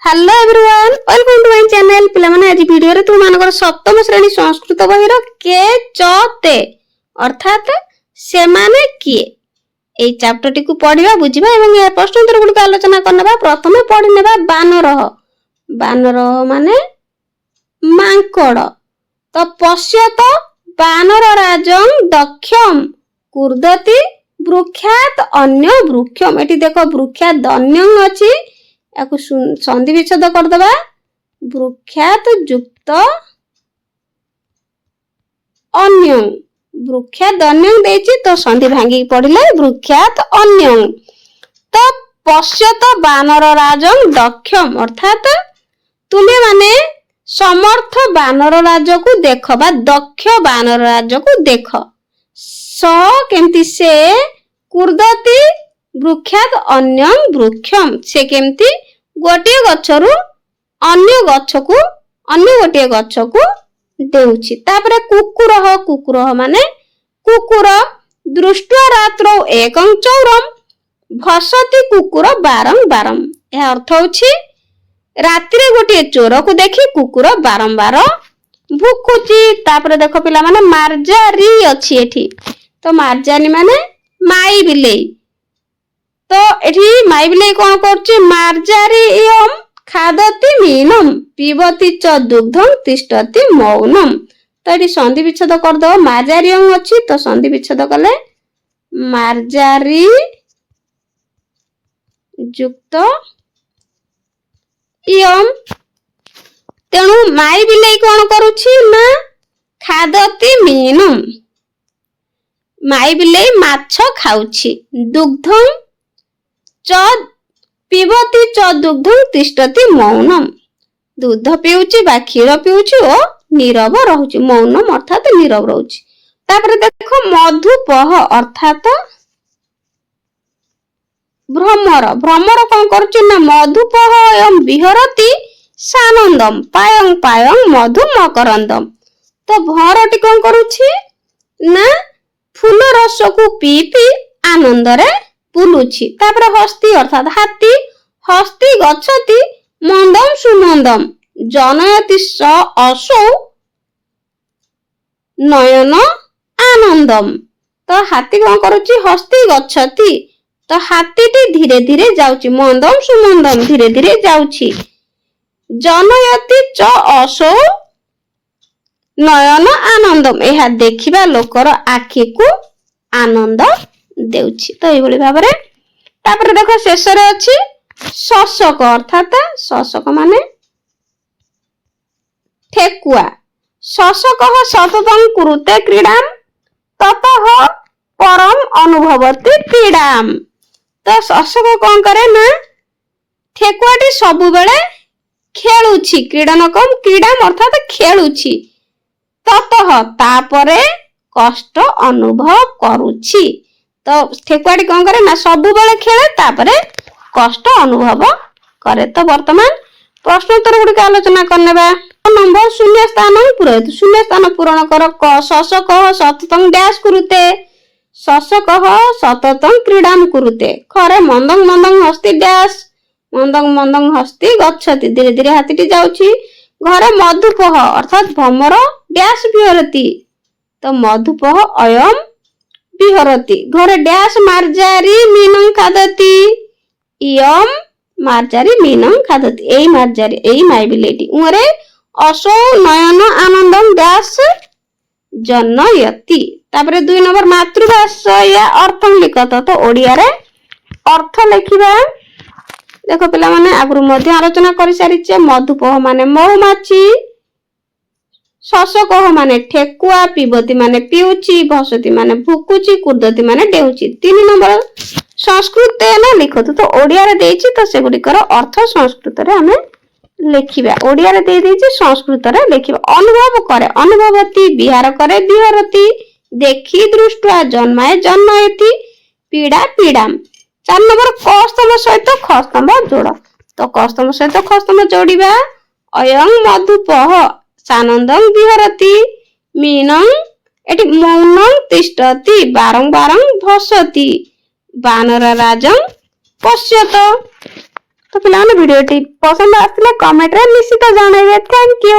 Hello everyone welcome to my channel पिला माने आज वीडियो रे तुम मानकर सप्तम श्रेणी संस्कृत बहिर के चते अर्थात से माने किए ए चैप्टर टी को पढिबा बुझिबा एवं ए प्रश्न उत्तर गुडी आलोचना करनबा प्रथमे पढि नेबा बानर माने मांकड़ तो पश्यत बानर राजं दक्षम कुर्दति वृक्षात अन्य वृक्षम एटी देखो वृक्षात दन्यं अछि याकु संधि विच्छेद कर दबा वृक्षात युक्त अन्यं वृक्षात अन्यं देछि तो संधि भांगी पढिले वृक्षात अन्यं तो पश्यत बानर राजं दक्षम अर्थात तुमे माने समर्थ बानर राज को देख बा दक्ष बानर राज को देख स केमती से कुर्दति वृक्षात अन्यं वृक्षम से केमती गोटे गछरु अन्य गछकु अन्य गोटे गछकु देउछि तापरे कुकुर माने कुकुर दृष्टा रात्रौ एकं चौरम भसति कुकुर बारं ए अर्थ होछि रात्रि गोटे चोर को देखि कुकुर बारंबार भुकुची तापरे देखो पिला माने मार्जारी अछि एठी तो मार्जानी माने माई बिलेई तो एठी माई बिलेई कोन करछि मार्जारी इयम खादति मीनम पिबति च दुग्धं तिष्ठति मौनम तो एठी संधि विच्छेद कर दो मार्जारी अंग अछि तो संधि विच्छेद कले मार्जारी युक्त इयम तेणु माई बिलेई कोन करूछि ना खादति मीनम माई बिलेई माछ खाउछि दुग्धं च पिबति च दुग्धं तिष्ठति मौनम दूध पिउछि बा क्षीर पिउछि ओ नीरव रहुछि मौनम अर्थात नीरव रहुछि तापर देखो मधुपह अर्थात भ्रमर कोन करूछि ना मधुपह एवं विहरति सानंदम पायं मधु मकरंदम तो भरटी कोन करूछि ना फूल रस को पी आनंद रे बुलुछि तापर हस्ती अर्थात हाथी हस्ती गच्छति मंदम सुमंदम जनयति स असौ नयन आनंदम तो हाथी कोन करूछि हस्ती गच्छति तो हाथीटी धीरे धीरे जाउछि मंदम सुमंदम धीरे धीरे जाउछि जनयति च असौ नयन आनंदम एहा देखिबा लोकर आखि को आनंद देउछि तो एई भली भाबरे तापर देखो शेष रे अछि शशक अर्थात शशक माने ठेकुआ शशक सततं कुरुते क्रीडाम ततः परम अनुभवति पीडाम तो शशक कोन करे ना ठेकुआटी सब बेले खेलुछि क्रीडनकम क्रीडाम अर्थात खेलुछि ततः तापरे कष्ट अनुभव करूछि तो ठेकुआटी कोन करे ना सब बेले खेले तापरे कष्ट अनुभव करे तो वर्तमान प्रश्न उत्तर गुडी आलोचना करनेबा नंबर शून्य स्थान पूरण कर क शशक सततं डैश कुरुते शशक सततं क्रीडाम कुरुते खरे मंदं हस्ती डैश मंदं हस्ती गच्छति धीरे धीरे हाथीटी जाउछि घरे मधुपह अर्थात भ्रमर डैश विहरति तो मधुपह अयम विहरति घरे डैश मार्जारी मीनं खादति इयम मार्जारी मीनं खादति एई मार्जारी एई माई बिलेटी उरे असौ नयन आनंदम डैश जनयति तापरे 2 नंबर मातृभाषा या अर्थ लिखत तो ओडिया रे अर्थ लिखिबा देखो पिला माने आगु मध्य आलोचना करि सारिचे मधुपह माने महुमाछी शशक माने ठेकुआ पिबती माने पिउची भसती माने भुकुची कुर्दती माने डेउची 3 नंबर संस्कृत ना लिखत तो ओडिया रे देछि तो से गुडी कर अर्थ संस्कृत रे हमें लिखिबा ओडिया रे दे देछि संस्कृत रे लिखिबा अनुभव करे अनुभवती विहार करे विहरती देखि दृष्टा जन्माय जन्मयति पीड़ा पीडाम 4 नंबर क स्तंभ सहित ख स्तंभ जोड़ तो क स्तंभ सहित ख स्तंभ जोड़िबा अयं मधुपह सानंदं विहरति मीनं एटी मौनं तिष्ठति बारं भसति बानर राजं पश्यत तो पिलाने वीडियो टी पसंद आसले कमेंट रे निश्चित जणाइबे। Thank you.